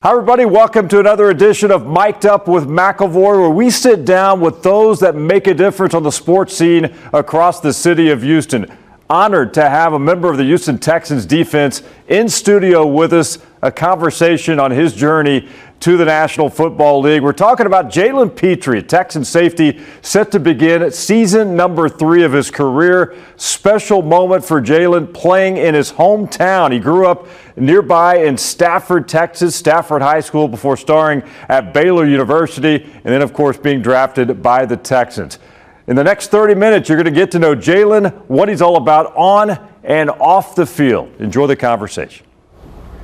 Hi, everybody. Welcome to another edition of Mic'd Up with McIlvoy, where we sit down with those that make a difference on the sports scene across the city of Houston. Honored to have a member of the Houston Texans defense in studio with us, a conversation on his journey to the National Football League. We're talking about Jalen Pitre, Texans safety, set to begin season number 3 of his career. Special moment for Jalen playing in his hometown. He grew up nearby in Stafford, Texas, Stafford High School, before starring at Baylor University, and then, of course, being drafted by the Texans. In the next 30 minutes, you're going to get to know Jalen, what he's all about on and off the field. Enjoy the conversation.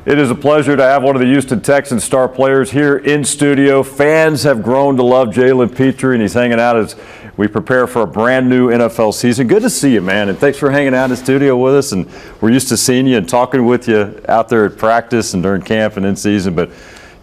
It is a pleasure to have one of the Houston Texans star players here in studio. Fans have grown to love Jalen Pitre, and he's hanging out as we prepare for a brand new NFL season. Good to see you, man, and thanks for hanging out in the studio with us. And we're used to seeing you and talking with you out there at practice and during camp and in season, but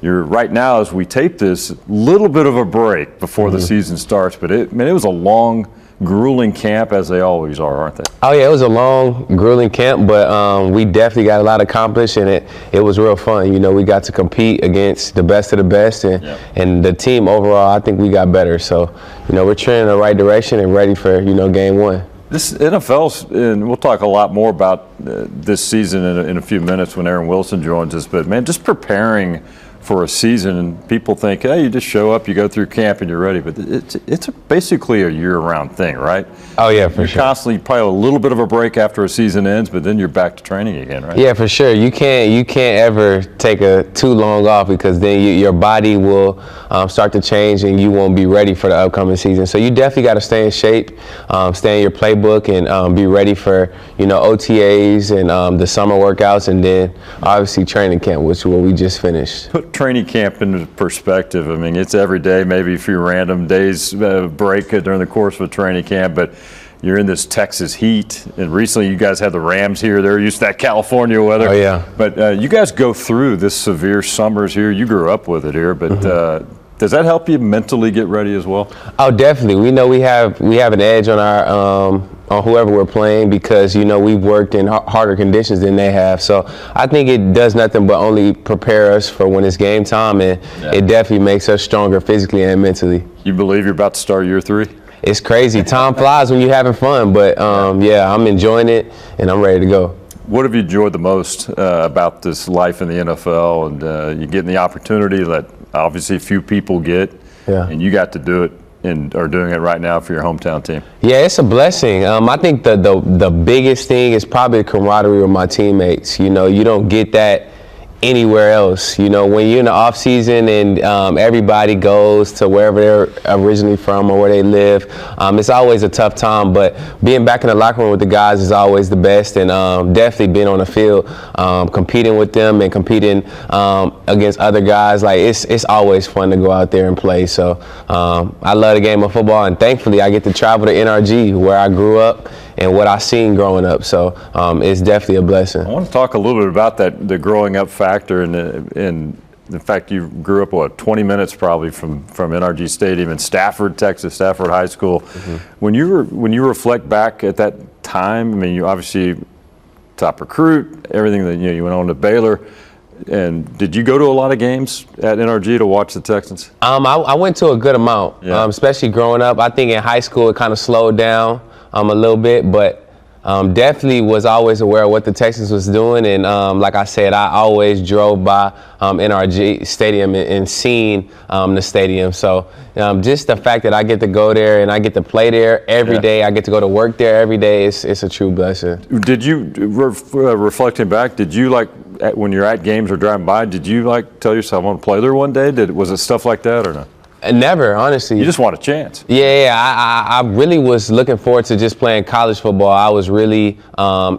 you're right now, as we tape this, a little bit of a break before the season starts. But it was a long, grueling camp, as they always are, aren't they? Oh yeah, it was a long, grueling camp, but we definitely got a lot accomplished, and it was real fun. You know, we got to compete against the best of the best, and the team overall, I think we got better. So, you know, we're trending in the right direction and ready for, you know, game 1. This NFL's, and we'll talk a lot more about this season in a few minutes when Aaron Wilson joins us, but man, just preparing for a season, and people think, hey, you just show up, you go through camp, and you're ready. But it's basically a year-round thing, right? Oh yeah, for sure. You're constantly probably a little bit of a break after a season ends, but then you're back to training again, right? Yeah, for sure. You can't ever take too long off, because then your body will start to change, and you won't be ready for the upcoming season. So you definitely got to stay in shape, stay in your playbook, and be ready for, you know, OTAs and the summer workouts, and then obviously training camp, which is what we just finished. Put training camp into perspective. I mean, it's every day, maybe a few random days break during the course of a training camp, but you're in this Texas heat, and recently you guys had the Rams here. They're used to that California weather. Oh yeah. But you guys go through this severe summers here. You grew up with it here, but does that help you mentally get ready as well? Oh, definitely. We know we have an edge on our on whoever we're playing, because, you know, we've worked in harder conditions than they have. So I think it does nothing but only prepare us for when it's game time, and it definitely makes us stronger physically and mentally. You believe you're about to start year 3? It's crazy. Time flies when you're having fun, but yeah, I'm enjoying it, and I'm ready to go. What have you enjoyed the most about this life in the NFL, and you getting the opportunity that obviously few people get, and you got to do it and are doing it right now for your hometown team? Yeah, it's a blessing. I think the biggest thing is probably the camaraderie with my teammates. You know, you don't get that anywhere else. You know, when you're in the off season and everybody goes to wherever they're originally from or where they live, it's always a tough time, but being back in the locker room with the guys is always the best, and definitely being on the field, competing with them and competing against other guys, like it's always fun to go out there and play. So I love the game of football, and thankfully I get to travel to NRG, where I grew up and what I seen growing up. So it's definitely a blessing. I want to talk a little bit about that, the growing up factor, and in fact, you grew up 20 minutes probably from NRG Stadium in Stafford, Texas, Stafford High School. When you reflect back at that time, I mean, you obviously top recruit, everything that you went on to Baylor. And did you go to a lot of games at NRG to watch the Texans? I went to a good amount, especially growing up. I think in high school it kind of slowed down a little bit, but definitely was always aware of what the Texans was doing. And like I said, I always drove by NRG Stadium and seen the stadium. So just the fact that I get to go there and I get to play there every day, I get to go to work there every day, it's a true blessing. Did you, reflecting back, did you when you're at games or driving by, did you tell yourself I want to play there one day? Was it stuff like that or no? Never, honestly. You just want a chance. Yeah, I really was looking forward to just playing college football. I was really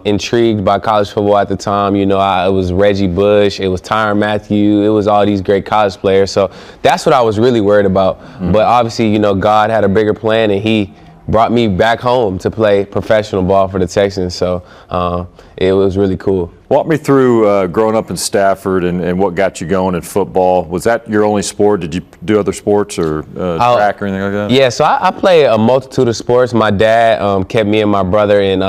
intrigued by college football at the time. You know, it was Reggie Bush, it was Tyrann Mathieu, it was all these great college players. So that's what I was really worried about. But obviously, you know, God had a bigger plan, and He brought me back home to play professional ball for the Texans. So it was really cool. Walk me through growing up in Stafford and what got you going in football. Was that your only sport? Did you do other sports or track or anything like that? Yeah, so I play a multitude of sports. My dad kept me and my brother in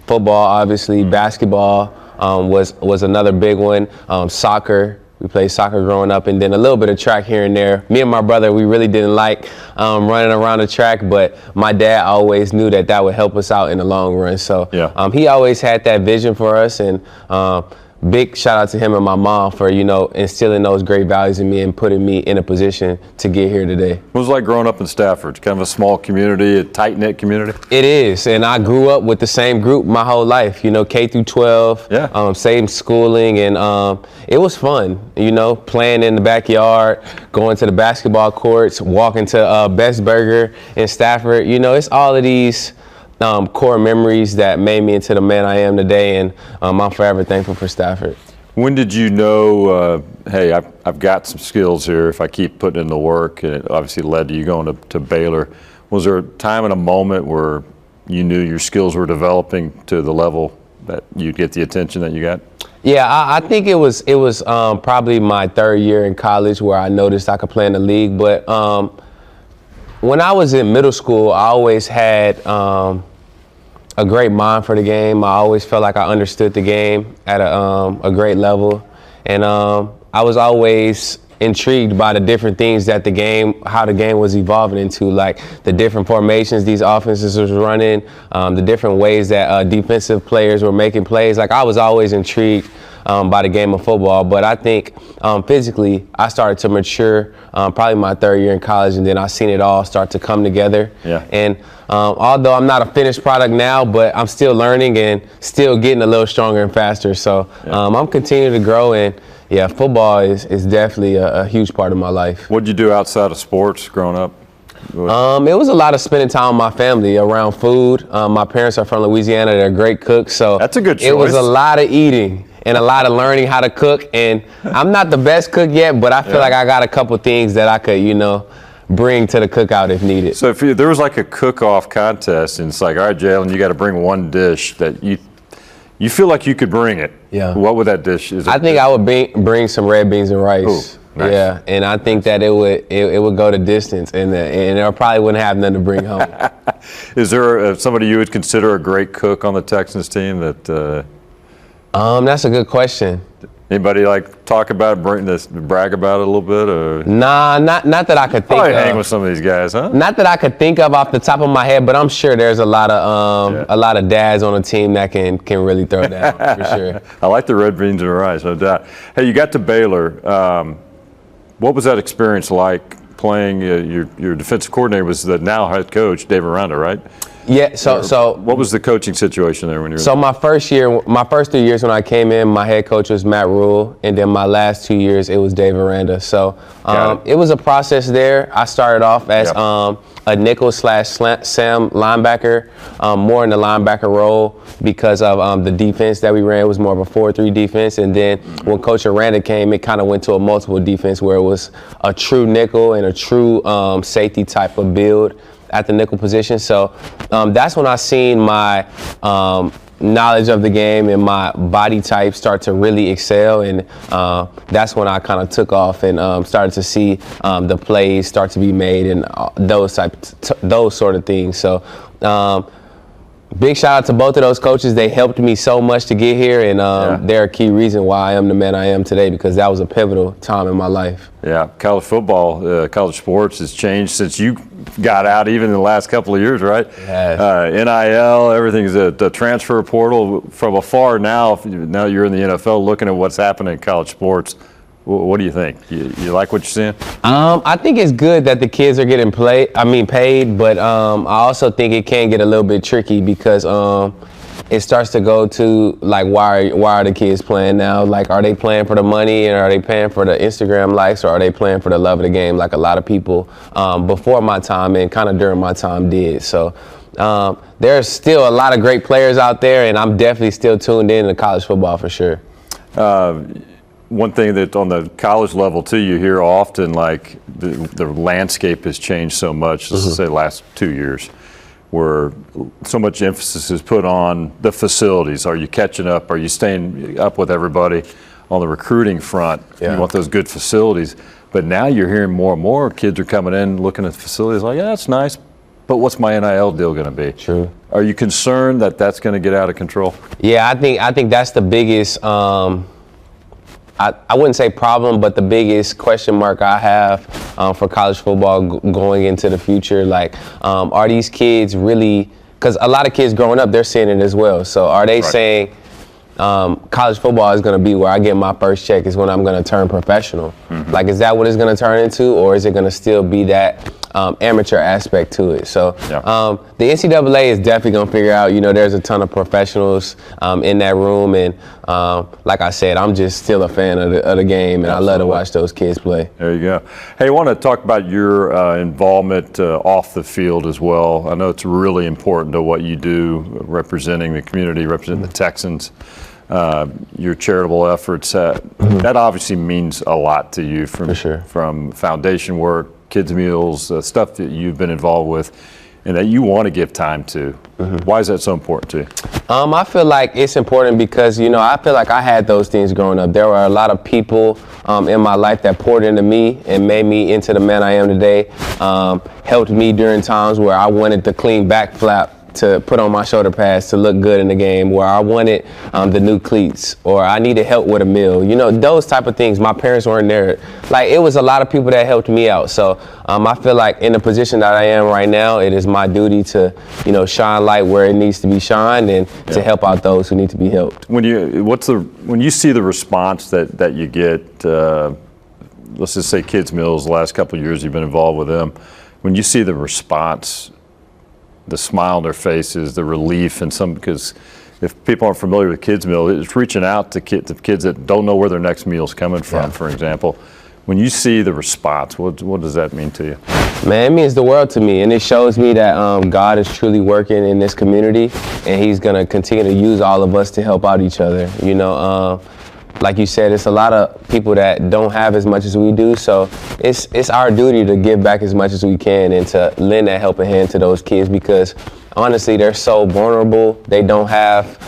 football, obviously. Basketball was another big one. Soccer. We played soccer growing up, and then a little bit of track here and there. Me and my brother, we really didn't like running around the track, but my dad always knew that that would help us out in the long run. So yeah. He always had that vision for us, and big shout out to him and my mom for, instilling those great values in me and putting me in a position to get here today. What was it like growing up in Stafford? Kind of a small community, a tight-knit community? It is, and I grew up with the same group my whole life, K through 12, same schooling, and it was fun, playing in the backyard, going to the basketball courts, walking to Best Burger in Stafford. It's all of these core memories that made me into the man I am today, and I'm forever thankful for Stafford. When did you know, hey, I've got some skills here if I keep putting in the work, and it obviously led to you going to Baylor? Was there a time and a moment where you knew your skills were developing to the level that you'd get the attention that you got? Yeah, I think it was probably my third year in college where I noticed I could play in the league, but when I was in middle school, I always had a great mind for the game. I always felt like I understood the game at a great level, and I was always intrigued by the different things that how the game was evolving into, like the different formations these offenses was running, the different ways that defensive players were making plays. Like, I was always intrigued by the game of football, but I think physically I started to mature probably my third year in college, and then I seen it all start to come together. Yeah. And although I'm not a finished product now, but I'm still learning and still getting a little stronger and faster. So I'm continuing to grow, and football is definitely a huge part of my life. What did you do outside of sports growing up? It was a lot of spending time with my family around food. My parents are from Louisiana. They're great cooks. So that's a good choice. It was a lot of eating and a lot of learning how to cook. And I'm not the best cook yet, but I feel like I got a couple things that I could, bring to the cookout if needed. So if there was like a cook-off contest, and it's like, all right, Jalen, you got to bring one dish that you feel like you could bring it. Yeah. What would that dish? I think I would bring some red beans and rice. Ooh, nice. Yeah, and I think that it would go the distance, and I probably wouldn't have nothing to bring home. Is there somebody you would consider a great cook on the Texans team that? That's a good question. Anybody talk about it, brag about it a little bit, or? Nah, not that I could think of. Hang with some of these guys, huh? Not that I could think of off the top of my head, but I'm sure there's a lot of dads on the team that can really throw down for sure. I like the red beans and rice, no doubt. Hey, you got to Baylor. What was that experience like playing? Your defensive coordinator was the now head coach, Dave Aranda, right? Yeah, so what was the coaching situation there when you were So my first 3 years when I came in, my head coach was Matt Rule, and then my last 2 years it was Dave Aranda. So it was a process there. I started off as a nickel / Sam linebacker, more in the linebacker role because of the defense that we ran. It was more of a 4-3 defense, and then when Coach Aranda came, it kind of went to a multiple defense where it was a true nickel and a true safety type of build at the nickel position. So that's when I seen my knowledge of the game and my body type start to really excel, and that's when I kind of took off and started to see the plays start to be made and those sort of things. So big shout out to both of those coaches. They helped me so much to get here, and they're a key reason why I am the man I am today, because that was a pivotal time in my life. Yeah, college football, college sports has changed since you got out, even in the last couple of years, right? Yes. NIL, everything's the transfer portal. From afar now you're in the NFL looking at what's happening in college sports. What do you think? You like what you're seeing? I think it's good that the kids are getting paid, but I also think it can get a little bit tricky because it starts to go to why are the kids playing now? Like, are they playing for the money, and are they paying for the Instagram likes, or are they playing for the love of the game like a lot of people before my time and kind of during my time did? So there's still a lot of great players out there, and I'm definitely still tuned in to college football for sure. One thing that on the college level too, you hear often, like the landscape has changed so much, let's say the last 2 years, where so much emphasis is put on the facilities. Are you catching up? Are you staying up with everybody on the recruiting front? Yeah. You want those good facilities. But now you're hearing more and more kids are coming in looking at facilities like, yeah, that's nice, but what's my NIL deal going to be? True. Are you concerned that that's going to get out of control? Yeah, I think that's the biggest I wouldn't say problem, but the biggest question mark I have for college football going into the future, like, are these kids really, because a lot of kids growing up, they're seeing it as well. So are they saying college football is going to be where I get my first check is when I'm going to turn professional? Like, is that what it's going to turn into, or is it going to still be that amateur aspect to it? So the NCAA is definitely going to figure out, there's a ton of professionals in that room. And like I said, I'm just still a fan of the game, and I love to watch those kids play. There you go. Hey, I want to talk about your involvement off the field as well. I know it's really important to what you do, representing the community, representing the Texans. Your charitable efforts, that obviously means a lot to you from foundation work, kids' meals, stuff that you've been involved with and that you want to give time to. Why is that so important to you? I feel like it's important because, I feel like I had those things growing up. There were a lot of people in my life that poured into me and made me into the man I am today, helped me during times where I wanted the clean back flap to put on my shoulder pads to look good in the game, where I wanted the new cleats, or I needed help with a meal. Those type of things. My parents weren't there. Like, it was a lot of people that helped me out. So I feel like in the position that I am right now, it is my duty to, shine light where it needs to be shined and to help out those who need to be helped. When you see the response that you get, let's just say kids' meals, the last couple of years you've been involved with them, when you see the response, the smile on their faces, the relief, and because if people aren't familiar with kids' meal, it's reaching out to kids that don't know where their next meal is coming from, for example. When you see the response, what does that mean to you? Man, it means the world to me, and it shows me that God is truly working in this community, and He's going to continue to use all of us to help out each other. Like you said, it's a lot of people that don't have as much as we do, so it's our duty to give back as much as we can and to lend that helping hand to those kids, because honestly, they're so vulnerable. They don't have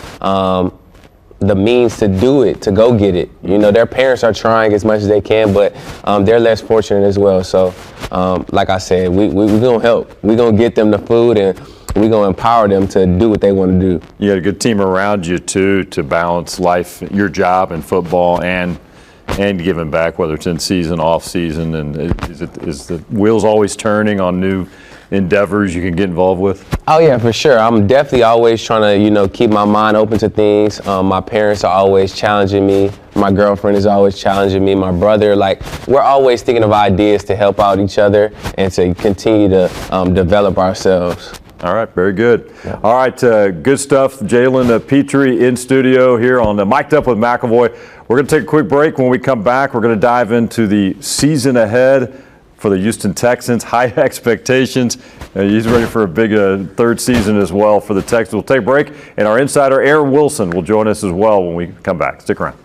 the means to do it, to go get it. Their parents are trying as much as they can, but they're less fortunate as well. So like I said, we're going to help. We're going to get them the food, and we're going to empower them to do what they want to do. You had a good team around you, too, to balance life, your job in football and giving back, whether it's in season, off season. And is the wheels always turning on new endeavors you can get involved with? Oh, yeah, for sure. I'm definitely always trying to, keep my mind open to things. My parents are always challenging me. My girlfriend is always challenging me. My brother, we're always thinking of ideas to help out each other and to continue to develop ourselves. All right, very good. Yeah. All right, good stuff. Jalen Pitre in studio here on Mic'd Up with McIlvoy. We're going to take a quick break. When we come back, we're going to dive into the season ahead for the Houston Texans. High expectations. He's ready for a big third season as well for the Texans. We'll take a break, and our insider, Aaron Wilson, will join us as well when we come back. Stick around.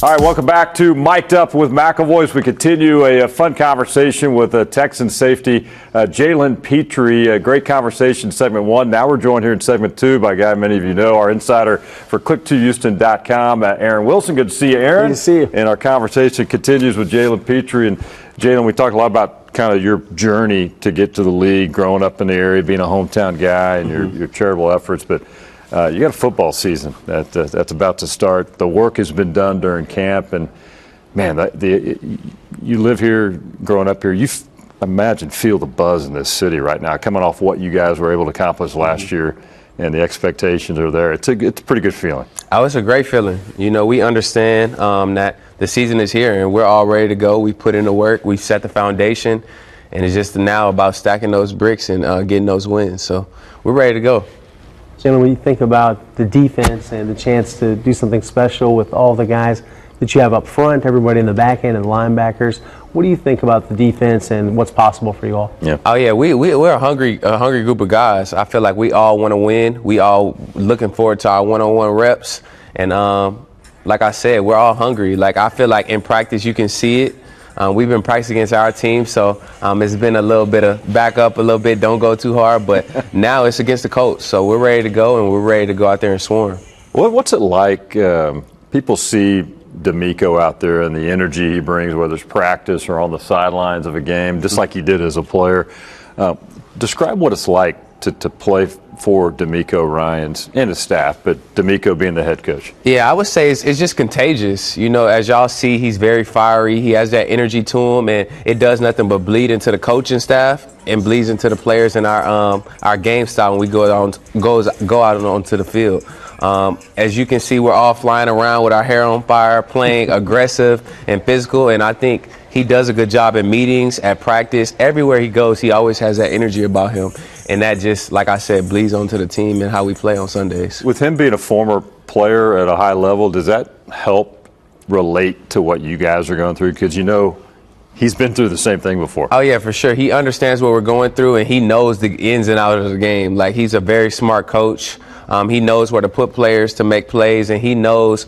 All right, welcome back to Mic'd Up with McIlvoy as we continue a fun conversation with Texans safety Jalen Pitre. A great conversation in segment one. Now we're joined here in segment two by a guy many of you know, our insider for click2houston.com, Aaron Wilson. Good to see you, Aaron. Good to see you. And our conversation continues with Jalen Pitre. And Jalen, we talked a lot about kind of your journey to get to the league, growing up in the area, being a hometown guy, and your charitable efforts. But you got a football season that's about to start. The work has been done during camp, and man, you live here, growing up here. You imagine feel the buzz in this city right now, coming off what you guys were able to accomplish last year, and the expectations are there. It's a pretty good feeling. Oh, it's a great feeling. We understand that the season is here, and we're all ready to go. We put in the work, we set the foundation, and it's just now about stacking those bricks and getting those wins. So we're ready to go. Jalen, when you think about the defense and the chance to do something special with all the guys that you have up front, everybody in the back end and the linebackers, what do you think about the defense and what's possible for you all? Yeah. Oh yeah, we're a hungry group of guys. I feel like we all want to win. We all looking forward to our one-on-one reps, and like I said, we're all hungry. I feel like in practice you can see it. We've been practicing against our team, so it's been a little bit of back up a little bit, don't go too hard, but now it's against the Colts, so we're ready to go, and we're ready to go out there and swarm. What's it like? People see D'Amico out there and the energy he brings, whether it's practice or on the sidelines of a game, just like he did as a player. Describe what it's like to play for D'Amico Ryans and his staff, but D'Amico being the head coach? Yeah, I would say it's just contagious. You know, as y'all see, he's very fiery. He has that energy to him, and it does nothing but bleed into the coaching staff and bleeds into the players in our game style when we go out onto the field. As you can see, we're all flying around with our hair on fire, playing aggressive and physical, and I think he does a good job in meetings, at practice. Everywhere he goes, he always has that energy about him. And that just, like I said, bleeds onto the team and how we play on Sundays. With him being a former player at a high level, does that help relate to what you guys are going through? Because you know he's been through the same thing before. Oh, yeah, for sure. He understands what we're going through, and he knows the ins and outs of the game. Like, he's a very smart coach. He knows where to put players to make plays, and he knows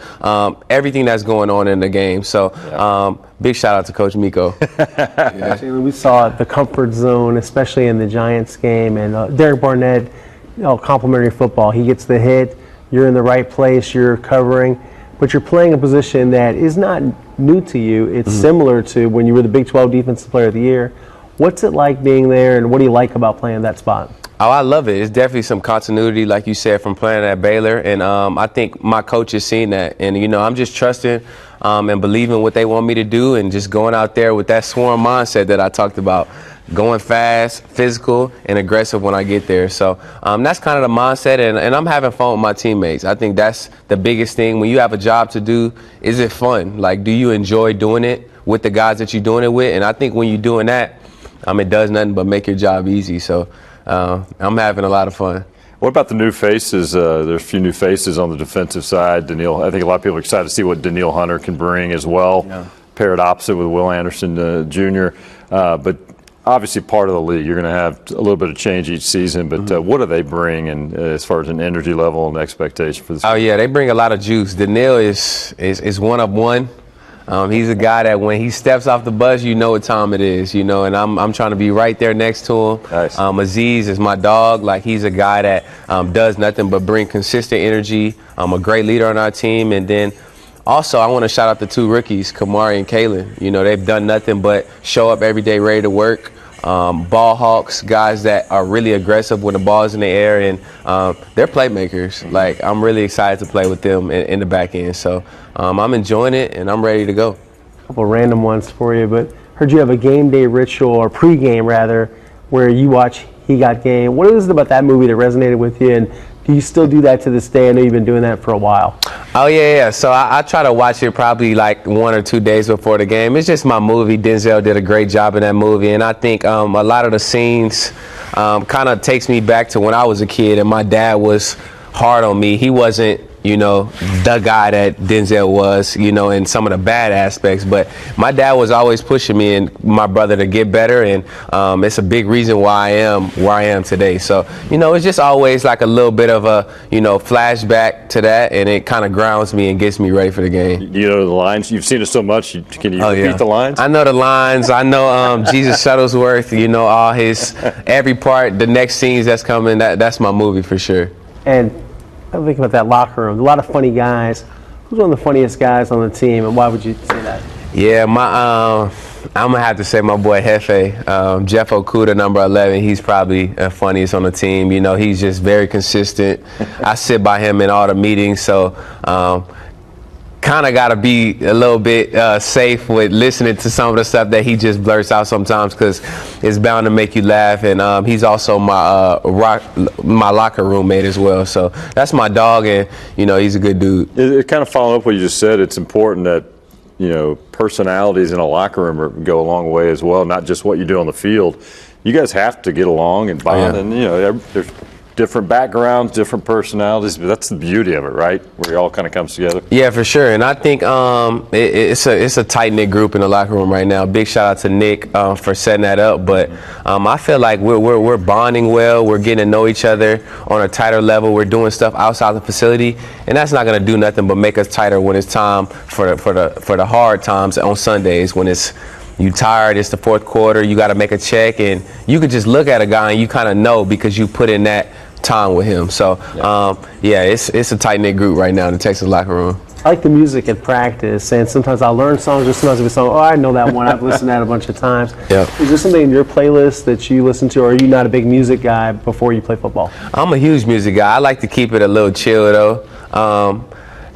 everything that's going on in the game. So big shout out to Coach Miko. Jalen, we saw the comfort zone, especially in the Giants game, and Derek Barnett, complimentary football. He gets the hit, you're in the right place, you're covering, but you're playing a position that is not new to you. It's similar to when you were the Big 12 Defensive Player of the Year. What's it like being there, and what do you like about playing that spot? Oh, I love it. It's definitely some continuity, like you said, from playing at Baylor. And I think my coach has seen that. And, you know, I'm just trusting and believing what they want me to do and just going out there with that swarm mindset that I talked about, going fast, physical, and aggressive when I get there. So that's kind of the mindset. And I'm having fun with my teammates. I think that's the biggest thing. When you have a job to do, is it fun? Like, do you enjoy doing it with the guys that you're doing it with? And I think when you're doing that, it does nothing but make your job easy. So I'm having a lot of fun. What about the new faces? There's a few new faces on the defensive side. Daniil, I think a lot of people are excited to see what Daniil Hunter can bring as well. Yeah. Paired opposite with Will Anderson Jr. But obviously part of the league. You're going to have a little bit of change each season. But what do they bring and as far as an energy level and expectation for this? Oh, yeah, they bring a lot of juice. Daniil is one of one. He's a guy that when he steps off the bus, you know what time it is, you know, and I'm trying to be right there next to him. Nice. Aziz is my dog. Like, he's a guy that does nothing but bring consistent energy, a great leader on our team. And then also I want to shout out the two rookies, Kamari and Kalen. You know, they've done nothing but show up every day ready to work. Ball hawks, guys that are really aggressive when the ball's in the air, and they're playmakers. Like, I'm really excited to play with them in the back end. So I'm enjoying it, and I'm ready to go. A couple random ones for you, but heard you have a game day ritual, or pregame rather, where you watch He Got Game. What is it about that movie that resonated with you, and do you still do that to this day? I know you've been doing that for a while. Oh, yeah. So I try to watch it probably like 1 or 2 days before the game. It's just my movie. Denzel did a great job in that movie. And I think a lot of the scenes kind of takes me back to when I was a kid and my dad was hard on me. He wasn't, you know, the guy that Denzel was, you know, in some of the bad aspects. But my dad was always pushing me and my brother to get better. And it's a big reason why I am where I am today. So, you know, it's just always like a little bit of a, you know, flashback to that. And it kind of grounds me and gets me ready for the game. You know the lines? You've seen it so much. Can you repeat the lines? I know the lines. I know Jesus Shuttlesworth, you know, all his, every part, the next scenes that's coming. That's my movie for sure. And I'm thinking about that locker room. A lot of funny guys. Who's one of the funniest guys on the team, and why would you say that? Yeah, I'm gonna have to say my boy Hefe, Jeff Okuda, number 11. He's probably the funniest on the team. You know, he's just very consistent. I sit by him in all the meetings, so kind of got to be a little bit safe with listening to some of the stuff that he just blurts out sometimes, because it's bound to make you laugh. And he's also my locker roommate as well. So that's my dog, and, you know, he's a good dude. It kind of following up what you just said, it's important that, you know, personalities in a locker room go a long way as well, not just what you do on the field. You guys have to get along and bond, and, you know, there's different backgrounds, different personalities, but that's the beauty of it, right? Where it all kind of comes together. Yeah, for sure. And I think it's a tight-knit group in the locker room right now. Big shout out to Nick for setting that up. But I feel like we're bonding well. We're getting to know each other on a tighter level. We're doing stuff outside the facility, and that's not going to do nothing but make us tighter when it's time for the hard times on Sundays, when you tired, it's the fourth quarter, you got to make a check, and you could just look at a guy and you kind of know because you put in that time with him. So, it's a tight-knit group right now in the Texans locker room. I like the music at practice, and sometimes I'll learn songs, or sometimes it's a song, oh, I know that one, I've listened to that a bunch of times. Yeah. Is there something in your playlist that you listen to, or are you not a big music guy before you play football? I'm a huge music guy. I like to keep it a little chill, though.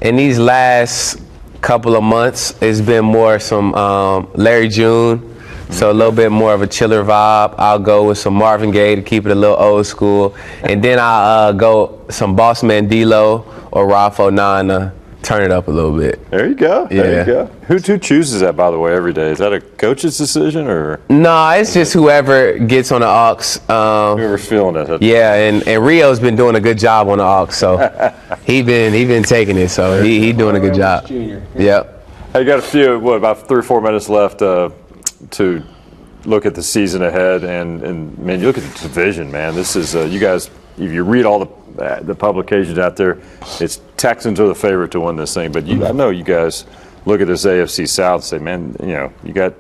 In these last couple of months, it's been more some Larry June, so a little bit more of a chiller vibe. I'll go with some Marvin Gaye to keep it a little old school, and then I'll go some Boss Man D-Lo or Ralph 09 to turn it up a little bit. There you go. Yeah. There you go. Who chooses that, by the way, every day? Is that a coach's decision or? No, it's just whoever gets on the aux. Whoever's feeling it. Yeah, and Rio's been doing a good job on the aux, so he been taking it, so he doing a good job. Junior. Yep. Hey, you got a few, about 3 or 4 minutes left to look at the season ahead, and man, you look at the division, man. This is you guys. If you read all the publications out there, it's Texans are the favorite to win this thing. But I know you guys look at this AFC South and say, man, you got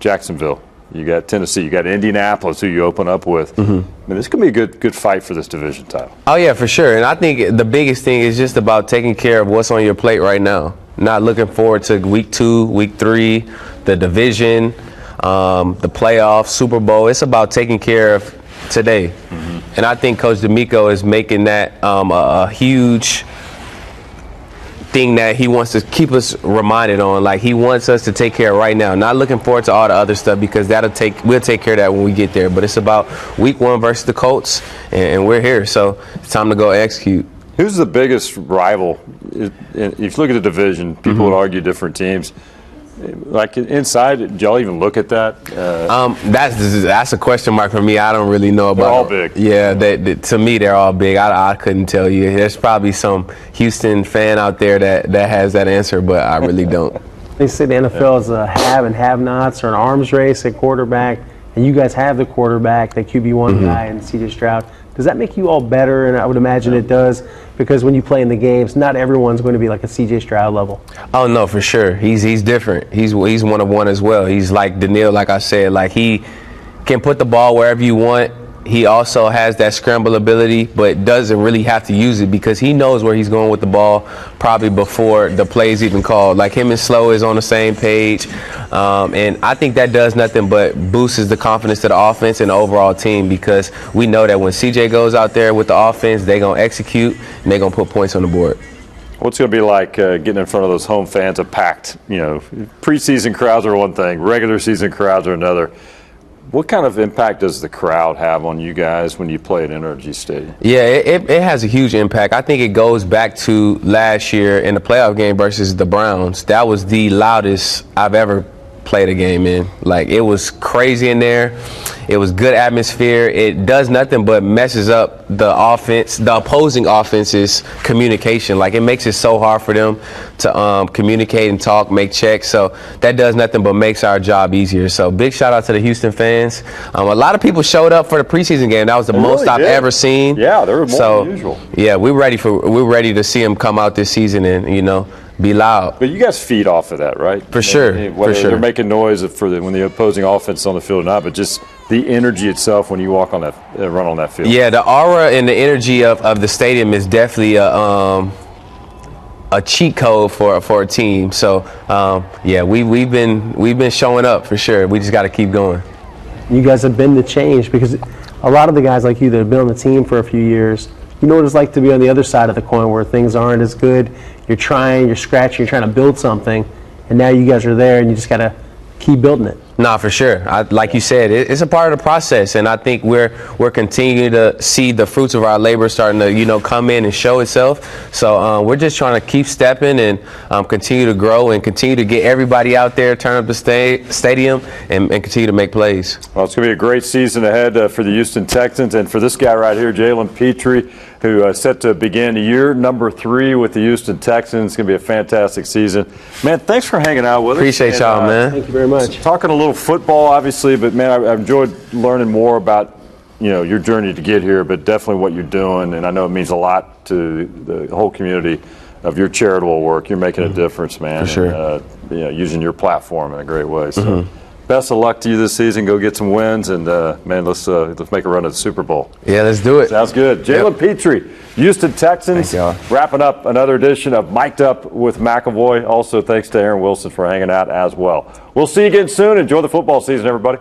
Jacksonville, you got Tennessee, you got Indianapolis, who you open up with. I mean, this could be a good fight for this division title. Oh yeah, for sure. And I think the biggest thing is just about taking care of what's on your plate right now. Not looking forward to week 2, week 3, the division, the playoffs, Super Bowl. It's about taking care of today. And I think Coach D'Amico is making that a huge thing that he wants to keep us reminded on. Like, he wants us to take care of right now. Not looking forward to all the other stuff, because we'll take care of that when we get there. But it's about week 1 versus the Colts, and we're here. So it's time to go execute. Who's the biggest rival? If you look at the division, people would argue different teams. Like inside, did y'all even look at that? That's a question mark for me. I don't really know about. They're all big. Yeah, to me they're all big. I couldn't tell you. There's probably some Houston fan out there that has that answer, but I really don't. They say the NFL is a have and have-nots, or an arms race at quarterback, and you guys have the quarterback, the QB1 guy, and C.J. Stroud. Does that make you all better? And I would imagine it does, because when you play in the games, not everyone's going to be like a C.J. Stroud level. Oh no, for sure. He's different. He's one of one as well. He's like Daniil, like I said. Like, he can put the ball wherever you want. He also has that scramble ability, but doesn't really have to use it, because he knows where he's going with the ball probably before the play's even called. Like, him and Slow is on the same page, and I think that does nothing but boosts the confidence to the offense and the overall team, because we know that when CJ goes out there with the offense, they're going to execute and they're going to put points on the board. What's going to be like getting in front of those home fans, a packed, preseason crowds are one thing, regular season crowds are another. What kind of impact does the crowd have on you guys when you play at NRG Stadium? Yeah, it has a huge impact. I think it goes back to last year in the playoff game versus the Browns. That was the loudest I've ever played a game in. Like, it was crazy in there. It was good atmosphere. It does nothing but messes up the opposing offense's communication. Like, it makes it so hard for them to communicate and talk, make checks. So that does nothing but makes our job easier. So big shout out to the Houston fans. A lot of people showed up for the preseason game. That was the most I've ever seen. Yeah, there were more than usual. Yeah, we're ready to see them come out this season and be loud. But you guys feed off of that, right? For sure. Whether they're making noise when the opposing offense is on the field or not, but just the energy itself when you walk on that, run on that field. Yeah, the aura and the energy of the stadium is definitely a cheat code for a team. So yeah, we've been showing up for sure. We just got to keep going. You guys have been the change, because a lot of the guys like you that have been on the team for a few years, you know what it's like to be on the other side of the coin where things aren't as good. You're trying, you're scratching, you're trying to build something, and now you guys are there and you just got to keep building it. Nah, for sure. Like you said, it's a part of the process, and I think we're continuing to see the fruits of our labor starting to come in and show itself. So we're just trying to keep stepping and continue to grow and continue to get everybody out there, turn up the stadium, and continue to make plays. Well, it's going to be a great season ahead for the Houston Texans, and for this guy right here, Jalen Pitre, who is set to begin year number 3 with the Houston Texans. It's going to be a fantastic season. Man, thanks for hanging out with us. Appreciate y'all, man. Thank you very much. Talking a little football, obviously, but man, I've enjoyed learning more about your journey to get here, but definitely what you're doing, and I know it means a lot to the whole community of your charitable work. You're making a difference, man. For sure. And, using your platform in a great way. So Best of luck to you this season. Go get some wins, and man, let's make a run at the Super Bowl. Yeah, let's do it. Sounds good. Jalen Pitre, Houston Texans, wrapping up another edition of Mic'd Up with McIlvoy. Also, thanks to Aaron Wilson for hanging out as well. We'll see you again soon. Enjoy the football season, everybody.